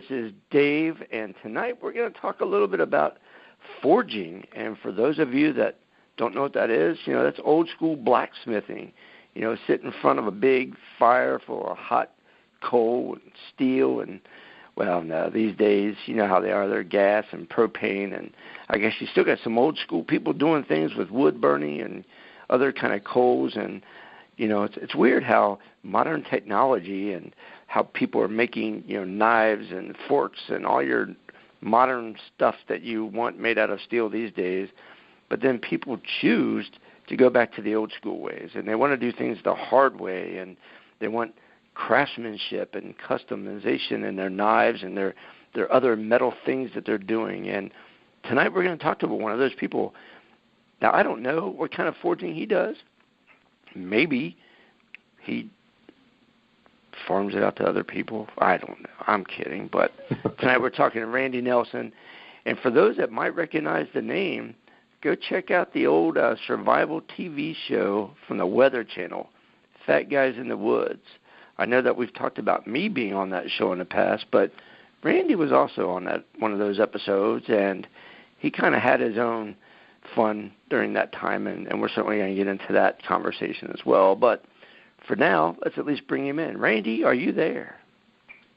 This is Dave, and tonight we're going to talk a little bit about forging. And for those of you that don't know what that is, that's old school blacksmithing. Sit in front of a big fire full of hot coal and steel and, well, no, these days, you know how they are. They're gas and propane, and I guess you still got some old school people doing things with wood burning and other kind of coals. And, it's weird how modern technology and how people are making, knives and forks and all your modern stuff that you want made out of steel these days. But then people choose to go back to the old school ways, and they want to do things the hard way, and they want craftsmanship and customization in their knives and their other metal things that they're doing. And tonight we're going to talk to one of those people. Now, I don't know what kind of forging he does. Maybe he farms it out to other people. I don't know. I'm kidding. But tonight we're talking to Randy Nelson. And for those that might recognize the name, go check out the old survival TV show from the Weather Channel, Fat Guys in the Woods. I know that we've talked about me being on that show in the past, but Randy was also on that one of those episodes, and he kind of had his own fun during that time, and we're certainly going to get into that conversation as well. But for now, let's at least bring him in. Randy, are you there?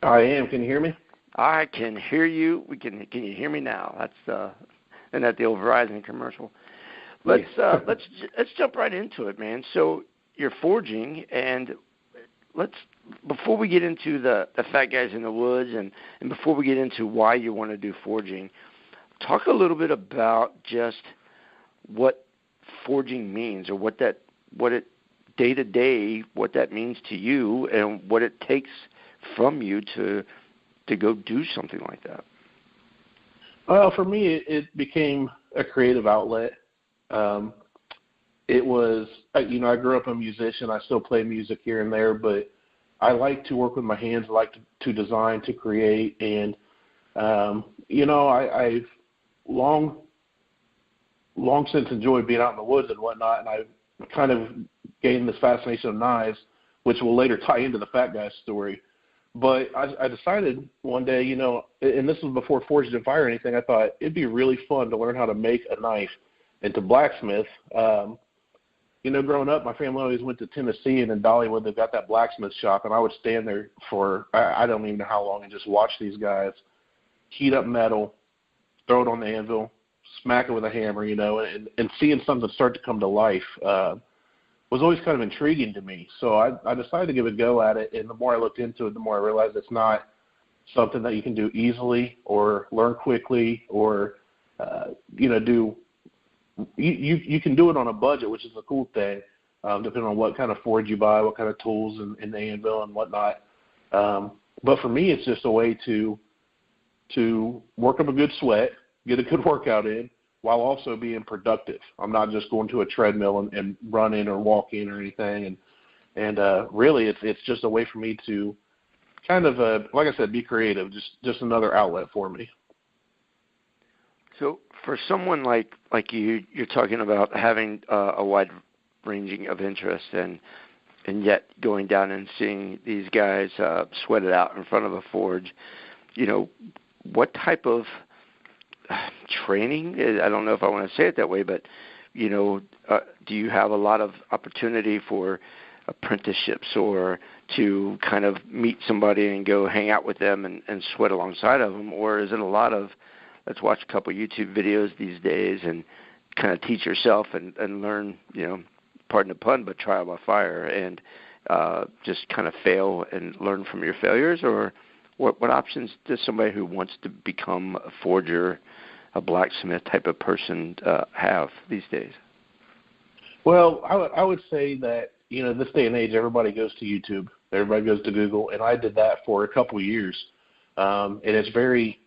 I am. Can you hear me? I can hear you. Can you hear me now? Isn't that the old Verizon commercial? Let's jump right into it, man. So you're forging, and before we get into the Fat Guys in the Woods and before we get into why you want to do forging, talk a little bit about just what forging means, or what it day to day, what that means to you, and what it takes from you to go do something like that. Well, for me, it became a creative outlet. It was, I grew up a musician. I still play music here and there, but I like to work with my hands. I like to design, to create, and I've long since enjoyed being out in the woods and whatnot, and I've kind of gained this fascination of knives, which will later tie into the Fat Guy story. But I decided one day, and this was before Forged in Fire or anything, I thought it'd be really fun to learn how to make a knife and to blacksmith. Growing up, my family always went to Tennessee, and in Dollywood, they've got that blacksmith shop, and I would stand there for, I don't even know how long, and just watch these guys heat up metal, throw it on the anvil, smack it with a hammer, and seeing something start to come to life was always kind of intriguing to me. So I decided to give a go at it, and the more I looked into it, the more I realized it's not something that you can do easily or learn quickly or, do. You can do it on a budget, which is a cool thing, depending on what kind of forge you buy, what kind of tools and the anvil and whatnot. But for me, it's just a way to work up a good sweat, get a good workout in, while also being productive. I'm not just going to a treadmill and running or walking or anything. And really, it's just a way for me to kind of, like I said, be creative, just another outlet for me. So for someone like you, you're talking about having a wide ranging of interests and yet going down and seeing these guys sweat it out in front of a forge, what type of training, I don't know if I want to say it that way, but, do you have a lot of opportunity for apprenticeships or to kind of meet somebody and go hang out with them and sweat alongside of them? Or is it a lot of, let's watch a couple YouTube videos these days and kind of teach yourself and learn, pardon the pun, but trial by fire, and just kind of fail and learn from your failures? Or what options does somebody who wants to become a forger, a blacksmith type of person have these days? Well, I would say that, this day and age, everybody goes to YouTube. Everybody goes to Google, and I did that for a couple of years. And it's very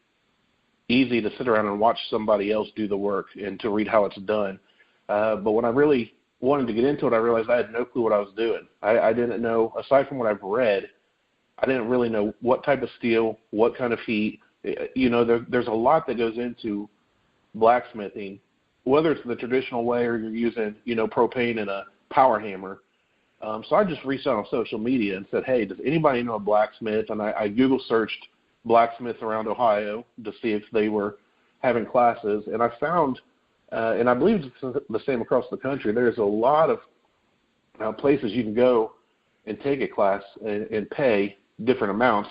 easy to sit around and watch somebody else do the work and to read how it's done. But when I really wanted to get into it, I realized I had no clue what I was doing. I didn't know, aside from what I've read, I didn't really know what type of steel, what kind of heat. There's a lot that goes into blacksmithing, whether it's the traditional way or you're using, propane and a power hammer. So I just reached out on social media and said, hey, does anybody know a blacksmith? And I Google searched blacksmiths around Ohio to see if they were having classes, and I found, and I believe it's the same across the country, there's a lot of places you can go and take a class and pay different amounts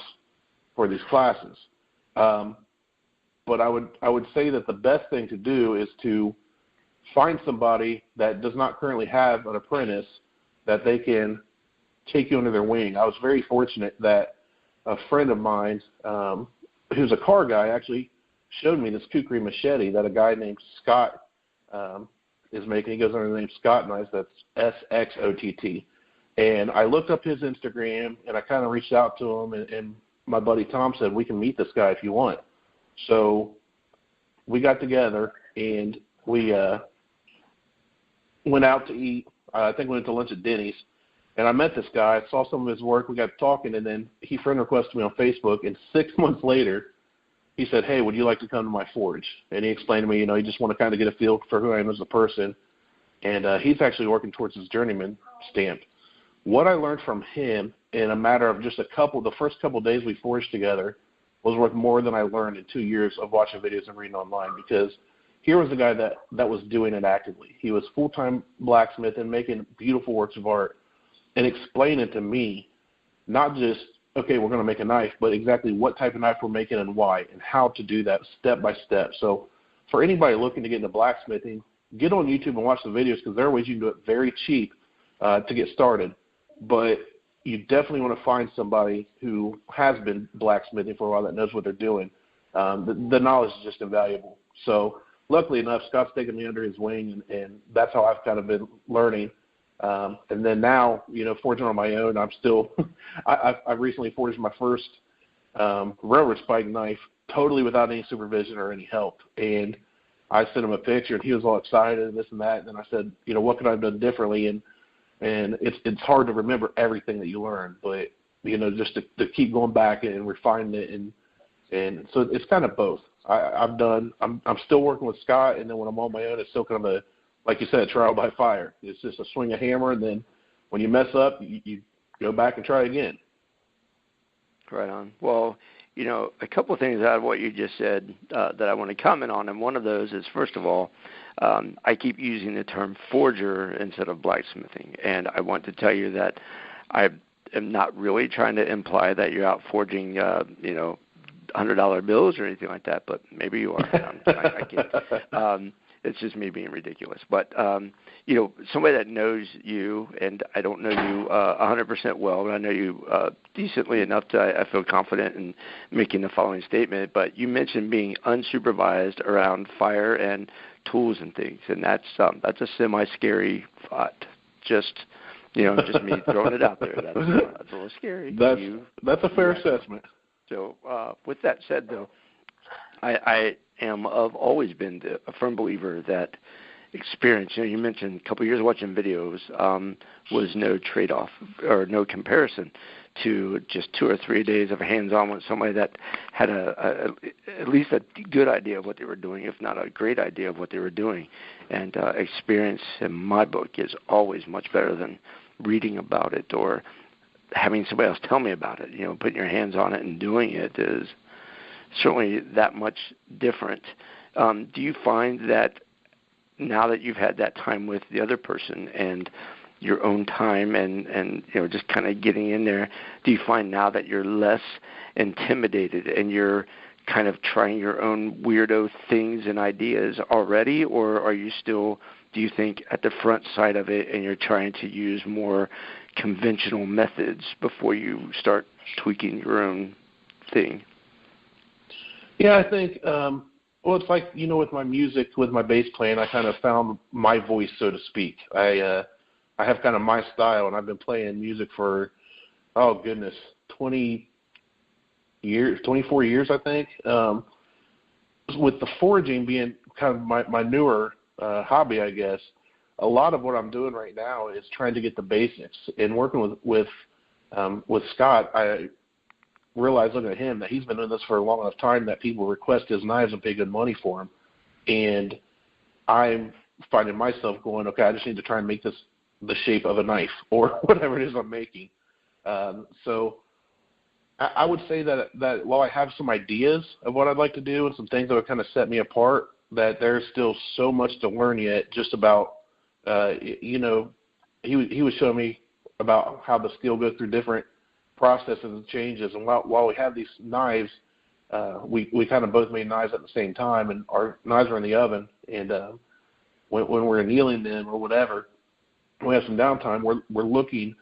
for these classes. But I would say that the best thing to do is to find somebody that does not currently have an apprentice that they can take you under their wing. I was very fortunate that a friend of mine, who's a car guy, actually showed me this kukri machete that a guy named Scott is making. He goes under the name Scott Knives. That's SXOTT. And I looked up his Instagram, and I kind of reached out to him, and my buddy Tom said, we can meet this guy if you want. So we got together, and we went out to eat. I think we went to lunch at Denny's. And I met this guy. I saw some of his work. We got talking, and then he friend requested me on Facebook. And 6 months later, he said, hey, would you like to come to my forge? And he explained to me, he just want to kind of get a feel for who I am as a person. And he's actually working towards his journeyman stamp. What I learned from him in a matter of just the first couple of days we forged together was worth more than I learned in 2 years of watching videos and reading online, because here was a guy that was doing it actively. He was full-time blacksmith and making beautiful works of art and explaining to me not just, okay, we're going to make a knife, but exactly what type of knife we're making and why and how to do that step by step. So for anybody looking to get into blacksmithing, get on YouTube and watch the videos, because there are ways you can do it very cheap to get started. But you definitely want to find somebody who has been blacksmithing for a while that knows what they're doing. The knowledge is just invaluable. So luckily enough, Scott's taken me under his wing, and that's how I've kind of been learning. And then now, forging on my own, I'm still I've recently forged my first railroad spike knife totally without any supervision or any help. And I sent him a picture, and he was all excited and this and that. And then I said, what could I have done differently? And it's hard to remember everything that you learn, but just to keep going back and refining it, and so it's kind of both. I'm still working with Scott, and then when I'm on my own, it's still kind of like you said, trial by fire. It's just a swing a hammer, and then when you mess up, you go back and try again. Right on. Well, a couple of things out of what you just said that I want to comment on, and one of those is, first of all, I keep using the term forger instead of blacksmithing, and I want to tell you that I am not really trying to imply that you're out forging, $100 bills or anything like that, but maybe you are. I kid. It's just me being ridiculous. But, somebody that knows you, and I don't know you 100% well, but I know you decently enough that I feel confident in making the following statement. But you mentioned being unsupervised around fire and tools and things, and that's a semi-scary thought. Just me throwing it out there. That's a little scary. That's a fair assessment. So with that said, though, I have always been a firm believer that experience, you mentioned a couple of years watching videos, was no trade-off or no comparison to just 2 or 3 days of hands-on with somebody that had at least a good idea of what they were doing, if not a great idea of what they were doing. And experience, in my book, is always much better than reading about it or having somebody else tell me about it. Putting your hands on it and doing it is certainly that much different. Do you find that now that you've had that time with the other person and your own time and just kind of getting in there, do you find now that you're less intimidated and you're kind of trying your own weirdo things and ideas already, or are you still, do you think, at the front side of it and you're trying to use more conventional methods before you start tweaking your own thing? Yeah, I think, it's like, with my music, with my bass playing, I kind of found my voice, so to speak. I have kind of my style, and I've been playing music for, 24 years, I think. With the forging being kind of my newer hobby, I guess, a lot of what I'm doing right now is trying to get the basics. And working with Scott, I realized, looking at him, that he's been doing this for a long enough time that people request his knives and pay good money for them. And I'm finding myself going, okay, I just need to try and make this the shape of a knife or whatever it is I'm making. So I would say that while I have some ideas of what I'd like to do and some things that would kind of set me apart, that there's still so much to learn yet. Just about, he was showing me about how the steel goes through different processes and changes. And while we have these knives, we kind of both made knives at the same time, and our knives are in the oven. And when we're annealing them or whatever, we have some downtime. We're looking.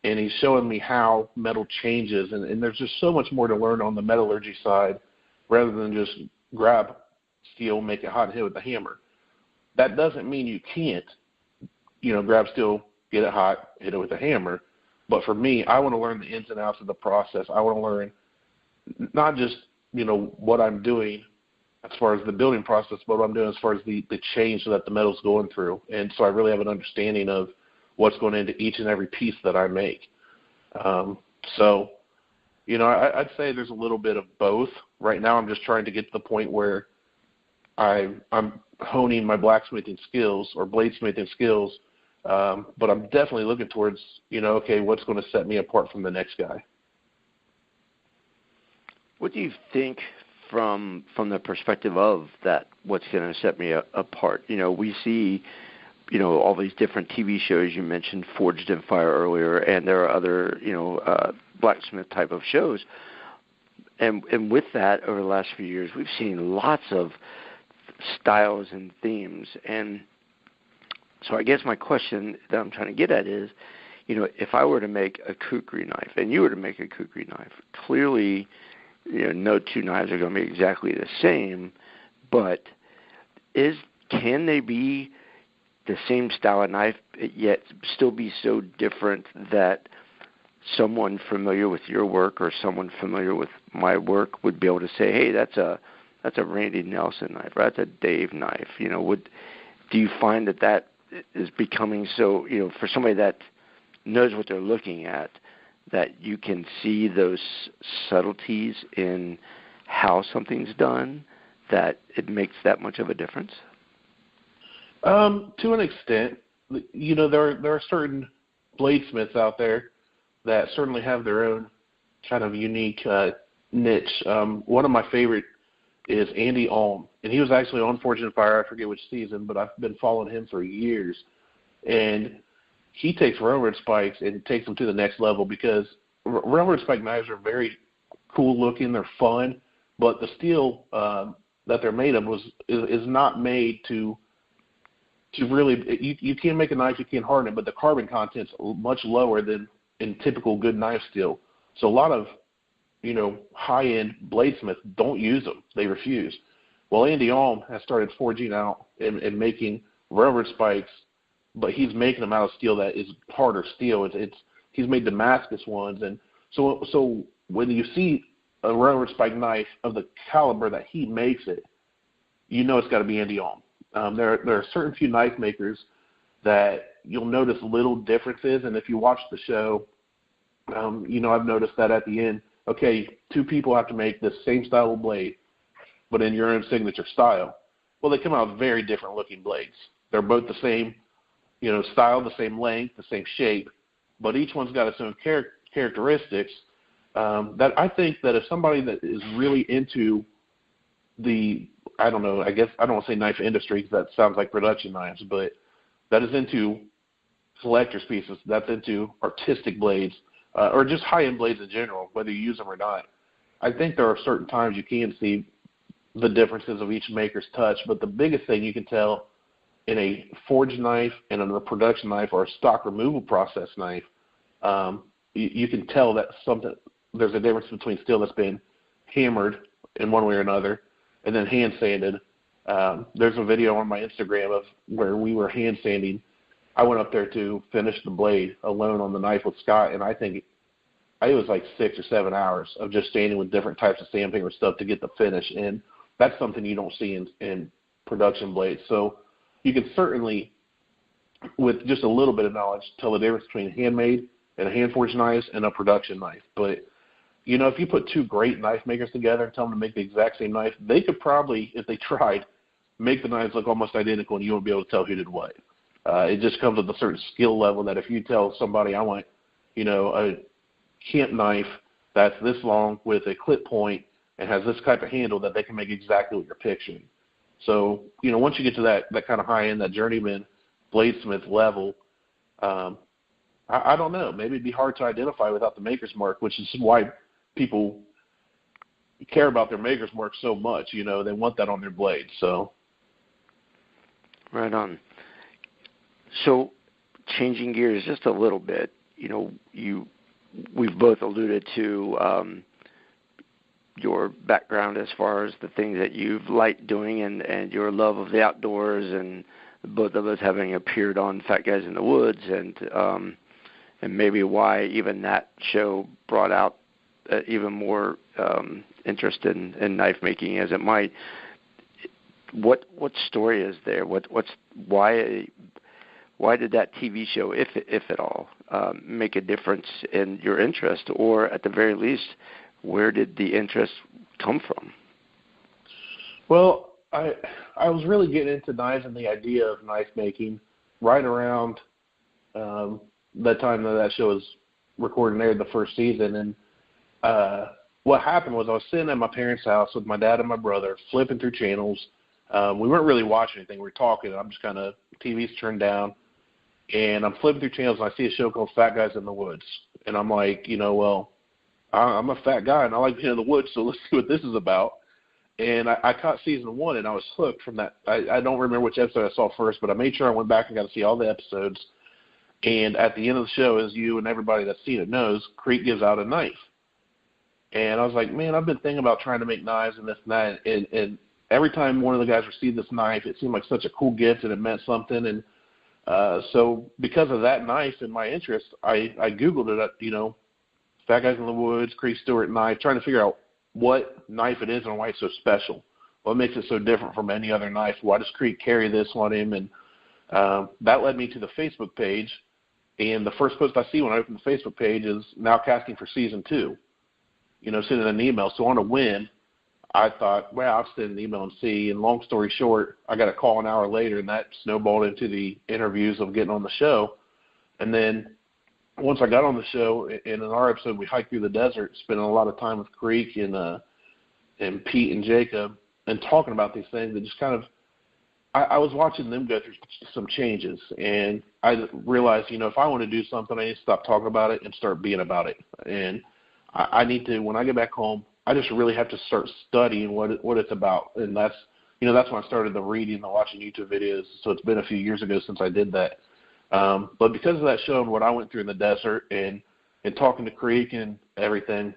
And he's showing me how metal changes, and there's just so much more to learn on the metallurgy side rather than just grab steel, make it hot, and hit it with a hammer. That doesn't mean you can't, grab steel, get it hot, hit it with a hammer. But for me, I want to learn the ins and outs of the process. I want to learn not just, what I'm doing as far as the building process, but what I'm doing as far as the change that the metal's going through. And so I really have an understanding of what's going into each and every piece that I make. I'd say there's a little bit of both. Right now I'm just trying to get to the point where I'm honing my blacksmithing skills or bladesmithing skills, but I'm definitely looking towards, what's going to set me apart from the next guy. What do you think from the perspective of that, what's going to set me apart? We see all these different TV shows. You mentioned Forged in Fire earlier, and there are other, blacksmith type of shows. And with that, over the last few years, we've seen lots of styles and themes. And so I guess my question that I'm trying to get at is, if I were to make a kukri knife and you were to make a kukri knife, clearly, no two knives are going to be exactly the same, but can they be the same style of knife, yet still be so different that someone familiar with your work or someone familiar with my work would be able to say, hey, that's a Randy Nelson knife, or that's a Dave knife? Do you find that is becoming so, for somebody that knows what they're looking at, that you can see those subtleties in how something's done, that it makes that much of a difference? To an extent, there are certain bladesmiths out there that certainly have their own kind of unique niche. One of my favorite is Andy Alm, and he was actually on Forged in Fire. I forget which season, but I've been following him for years. And he takes railroad spikes and takes them to the next level, because railroad spike knives are very cool looking. They're fun, but the steel that they're made of is not made to really, you can make a knife, you can harden it, but the carbon content's much lower than in typical good knife steel. So a lot of, high-end bladesmiths don't use them. They refuse. Well, Andy Alm has started forging out and making railroad spikes, but he's making them out of steel that is harder steel. He's made Damascus ones. And so when you see a railroad spike knife of the caliber that he makes it, it's got to be Andy Alm. There are certain few knife makers that you'll notice little differences, and if you watch the show, I've noticed that at the end, okay, two people have to make the same style of blade, but in your own signature style. Well, they come out with very different looking blades. They're both the same, style, the same length, the same shape, but each one's got its own characteristics. That I think that if somebody that is really into I don't know, I guess I don't want to say knife industry because that sounds like production knives, but that is into collector's pieces, that's into artistic blades, or just high-end blades in general, whether you use them or not. I think there are certain times you can see the differences of each maker's touch, but the biggest thing you can tell in a forged knife and in a production knife or a stock removal process knife, you can tell that there's a difference between steel that's been hammered in one way or another and then hand sanded. There's a video on my Instagram of where we were hand sanding. I went up there to finish the blade alone on the knife with Scott, and I think it was like 6 or 7 hours of just standing with different types of sandpaper stuff to get the finish. And that's something you don't see in production blades. So you can certainly, with just a little bit of knowledge, tell the difference between handmade and a hand-forged knife and a production knife. But if you put two great knife makers together and tell them to make the exact same knife, they could probably, if they tried, make the knives look almost identical, and you won't be able to tell who did what. It just comes with a certain skill level that if you tell somebody, I want, a camp knife that's this long with a clip point and has this type of handle that they can make exactly what you're picturing. So, once you get to that kind of high-end, that journeyman bladesmith level, I don't know. Maybe it'd be hard to identify without the maker's mark, which is why people care about their maker's mark so much. They want that on their blade. So, right on. So, changing gears just a little bit, we've both alluded to your background as far as the things that you've liked doing and your love of the outdoors, and both of us having appeared on Fat Guys in the Woods, and maybe why even that show brought out even more interest in knife making as it might. What story is there? Why did that TV show, if at all, make a difference in your interest, or at the very least, where did the interest come from? Well, I was really getting into knives and the idea of knife making right around that time that show was recorded and aired, the first season. And what happened was I was sitting at my parents' house with my dad and my brother, flipping through channels. We weren't really watching anything. We were talking. I'm just kind of, TV's turned down. And I'm flipping through channels, and I see a show called Fat Guys in the Woods. And I'm like, well, I'm a fat guy, and I like being in the woods, so let's see what this is about. And I caught season 1, and I was hooked from that. I don't remember which episode I saw first, but I made sure I went back and got to see all the episodes. And at the end of the show, as you and everybody that's seen it knows, Creek gives out a knife. And I was like, man, I've been thinking about trying to make knives and this and that. And every time one of the guys received this knife, it seemed like such a cool gift, and it meant something. And so because of that knife and my interest, I Googled it, Fat Guys in the Woods, Creek Stewart knife, trying to figure out what knife it is and why it's so special. What makes it so different from any other knife? Why does Creek carry this on him? And that led me to the Facebook page. And the first post I see when I open the Facebook page is now casting for season 2, sending an email. So on a whim, I thought, well, I'll send an email and see. And long story short, I got a call an hour later, and that snowballed into the interviews of getting on the show. And then once I got on the show, and in our episode, we hiked through the desert, spending a lot of time with Creek and Pete and Jacob, and talking about these things. And just kind of, I was watching them go through some changes, and I realized, if I want to do something, I need to stop talking about it and start being about it. And I need to, when I get back home, I just really have to start studying what it's about. And that's when I started the reading and the watching YouTube videos. So it's been a few years ago since I did that. But because of that show and what I went through in the desert and talking to Creek and everything,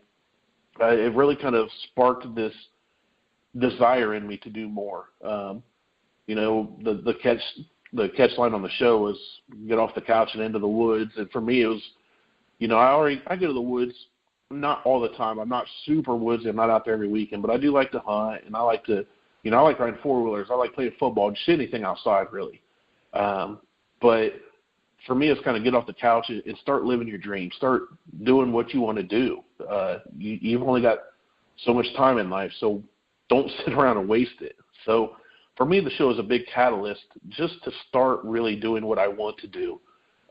it really kind of sparked this desire in me to do more. The catch line on the show was get off the couch and into the woods. And for me, it was, I go to the woods not all the time. I'm not super woodsy. I'm not out there every weekend, but I do like to hunt, and I like to, I like riding four-wheelers. I like playing football, just anything outside, really. But for me, it's kind of get off the couch and start living your dream. Start doing what you want to do. You've only got so much time in life, so don't sit around and waste it. So for me, the show is a big catalyst just to start really doing what I want to do,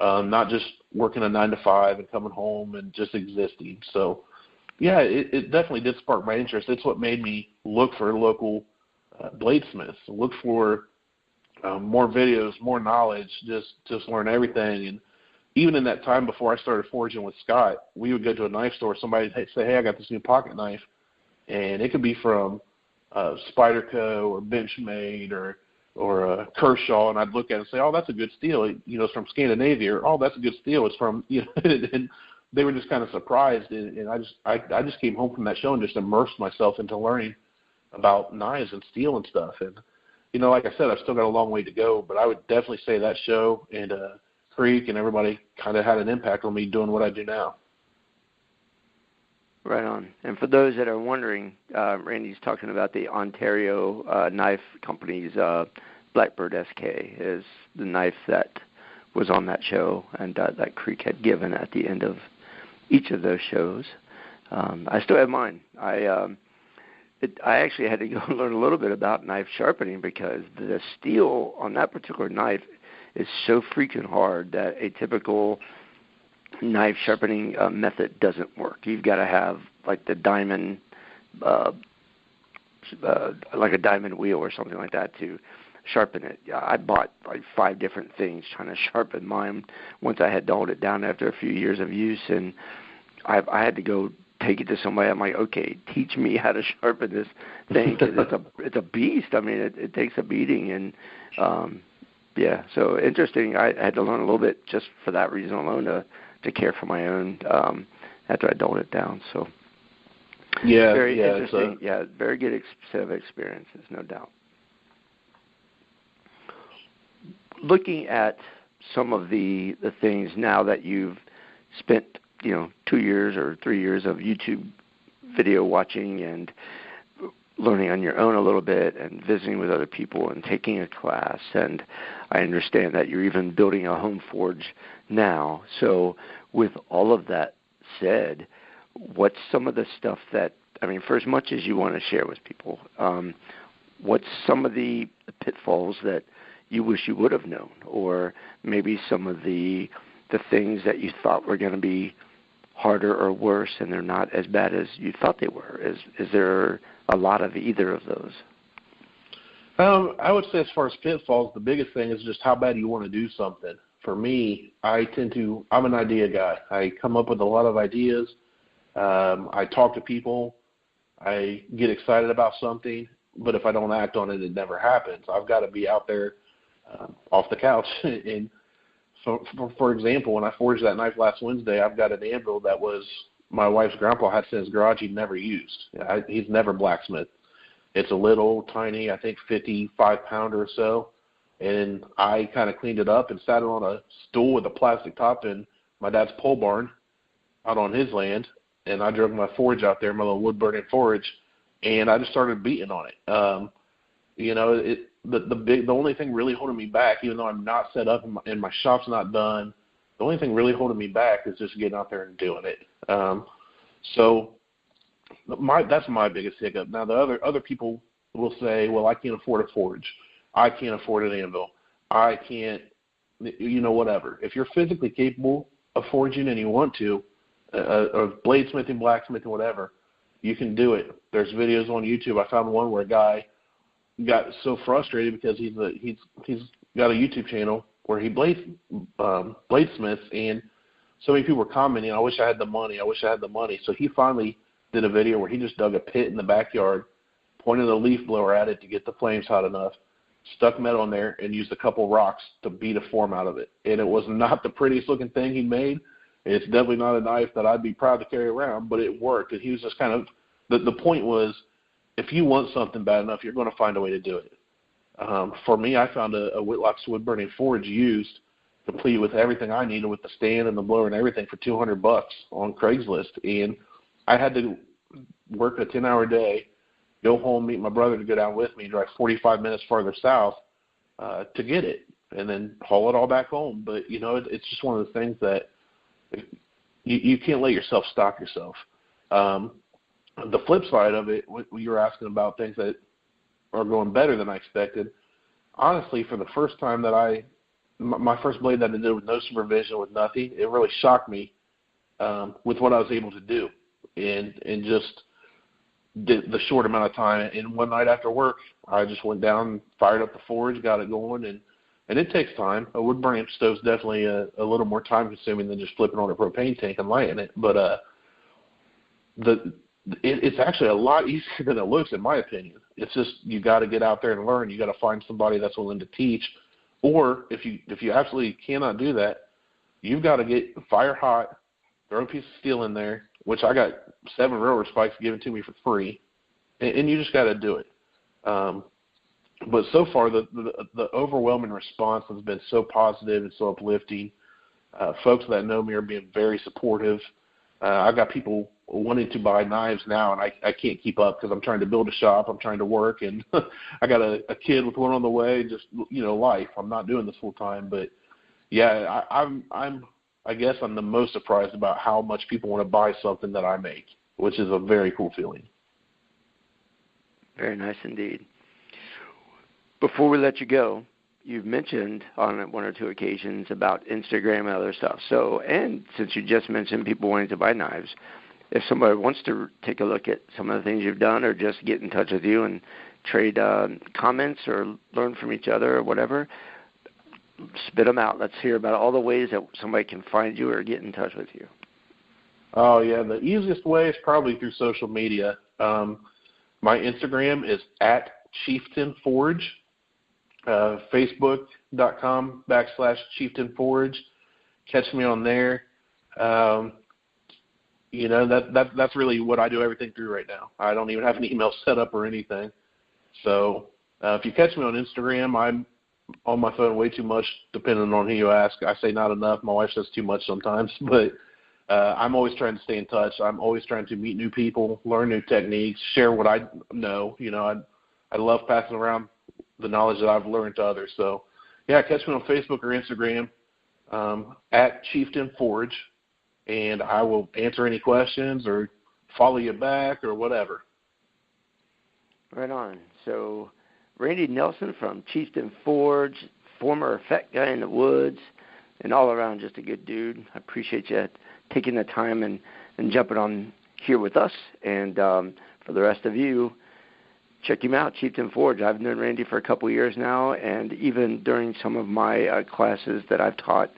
not just working a 9-to-5 and coming home and just existing. So, yeah, it definitely did spark my interest. It's what made me look for local bladesmiths, look for more videos, more knowledge, just learn everything. And even in that time before I started forging with Scott, we would go to a knife store. Somebody would say, hey, I got this new pocket knife. And it could be from Spyderco or Benchmade or Kershaw. And I'd look at it and say, oh, that's a good steel. It's from Scandinavia. Or, oh, that's a good steel. It's from, and they were just kind of surprised. And I just came home from that show and just immersed myself into learning about knives and steel and stuff. And, like I said, I've still got a long way to go, but I would definitely say that show and Creek and everybody kind of had an impact on me doing what I do now. Right on. And for those that are wondering, Randy's talking about the Ontario knife company's Blackbird SK is the knife that was on that show and that Creek had given at the end of each of those shows. I still have mine. I actually had to go learn a little bit about knife sharpening because the steel on that particular knife is so freaking hard that a typical knife sharpening method doesn't work. You've got to have like the diamond, like a diamond wheel or something like that to sharpen it. I bought like 5 different things trying to sharpen mine once I had dulled it down after a few years of use, and I had to go take it to somebody. I'm like, okay, teach me how to sharpen this thing, because it's a beast. I mean, it takes a beating, and yeah, so interesting. I had to learn a little bit just for that reason alone to care for my own after I dulled it down. So yeah, very interesting. Very good set of experiences, no doubt. Looking at some of the things now that you've spent 2 years or 3 years of YouTube video watching and learning on your own a little bit and visiting with other people and taking a class, and I understand that you're even building a home forge now. So with all of that said, what's some of the stuff that, I mean, for as much as you want to share with people, what's some of the pitfalls that you wish you would have known, or maybe some of the things that you thought were going to be harder or worse and they're not as bad as you thought they were? Is there a lot of either of those? I would say as far as pitfalls, the biggest thing is just how bad you want to do something. For me, I'm an idea guy. I come up with a lot of ideas. I talk to people. I get excited about something, but if I don't act on it, it never happens. I've got to be out there off the couch. And so, for example, when I forged that knife last Wednesday, I've got an anvil that was my wife's grandpa had in his garage he'd never used. He's never blacksmithed. It's a little tiny, I think 55-pounder or so, and I kind of cleaned it up and sat it on a stool with a plastic top in my dad's pole barn out on his land, and I drove my forge out there, my little wood-burning forge, and I just started beating on it. The only thing really holding me back, even though I'm not set up and my shop's not done, the only thing really holding me back is just getting out there and doing it. So that's my biggest hiccup. Now, the other people will say, well, I can't afford a forge. I can't afford an anvil. I can't, whatever. If you're physically capable of forging and you want to, of bladesmithing, blacksmithing, whatever, you can do it. There's videos on YouTube. I found one where a guy got so frustrated because he's got a YouTube channel where he bladesmiths, and so many people were commenting, I wish I had the money. So he finally did a video where he just dug a pit in the backyard, pointed a leaf blower at it to get the flames hot enough, stuck metal in there, and used a couple rocks to beat a form out of it. And it was not the prettiest looking thing he made. It's definitely not a knife that I'd be proud to carry around, but it worked. And he was just kind of, the point was, if you want something bad enough, you're going to find a way to do it. For me, I found a Whitlock's wood-burning forge used, complete with everything I needed, with the stand and the blower and everything, for $200 on Craigslist. And I had to work a 10-hour day, go home, meet my brother to go down with me, drive 45 minutes farther south to get it, and then haul it all back home. But, it's just one of those things that you can't let yourself stop yourself. The flip side of it, you were asking about things that are going better than I expected. Honestly, for the first time that my first blade that I did with no supervision, with nothing, it really shocked me with what I was able to do in just the short amount of time. And one night after work, I just went down, fired up the forge, got it going, and it takes time. A wood burning stove is definitely a little more time consuming than just flipping on a propane tank and lighting it. But it's actually a lot easier than it looks, in my opinion. It's just you got to get out there and learn. You got to find somebody that's willing to teach. Or if you absolutely cannot do that, you've got to get fire hot, throw a piece of steel in there, which I got 7 railroad spikes given to me for free, and you just got to do it. But so far, the overwhelming response has been so positive and so uplifting. Folks that know me are being very supportive. I've got people wanting to buy knives now, and I can't keep up because I'm trying to build a shop. I'm trying to work, and I got a kid with one on the way. Just life. I'm not doing this full time, but yeah, I guess I'm the most surprised about how much people want to buy something that I make, which is a very cool feeling. Very nice indeed. Before we let you go, you've mentioned on 1 or 2 occasions about Instagram and other stuff. So, and since you just mentioned people wanting to buy knives, if somebody wants to take a look at some of the things you've done or just get in touch with you and trade comments or learn from each other or whatever, spit them out. Let's hear about all the ways that somebody can find you or get in touch with you. Oh, yeah, the easiest way is probably through social media. My Instagram is at chieftain-forge, facebook.com/chieftain-forge. Catch me on there. That's really what I do everything through right now. I don't even have an email set up or anything. So if you catch me on Instagram, I'm on my phone way too much, depending on who you ask. I say not enough. My wife says too much sometimes, but I'm always trying to stay in touch. I'm always trying to meet new people, learn new techniques, share what I know. I love passing around the knowledge that I've learned to others. So, yeah, catch me on Facebook or Instagram at chieftain-forge, and I will answer any questions or follow you back or whatever. Right on. So, Randy Nelson from Chieftain-Forge, former effect guy in the woods, and all around just a good dude. I appreciate you taking the time and jumping on here with us. And for the rest of you, check him out, Chieftain-Forge. I've known Randy for a couple years now, and even during some of my classes that I've taught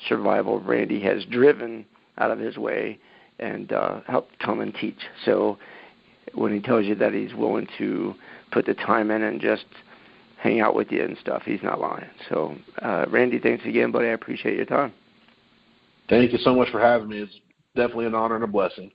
survival, Randy has driven out of his way and helped come and teach. So when he tells you that he's willing to put the time in and just hang out with you and stuff, he's not lying. So, Randy, thanks again, buddy. I appreciate your time. Thank you so much for having me. It's definitely an honor and a blessing.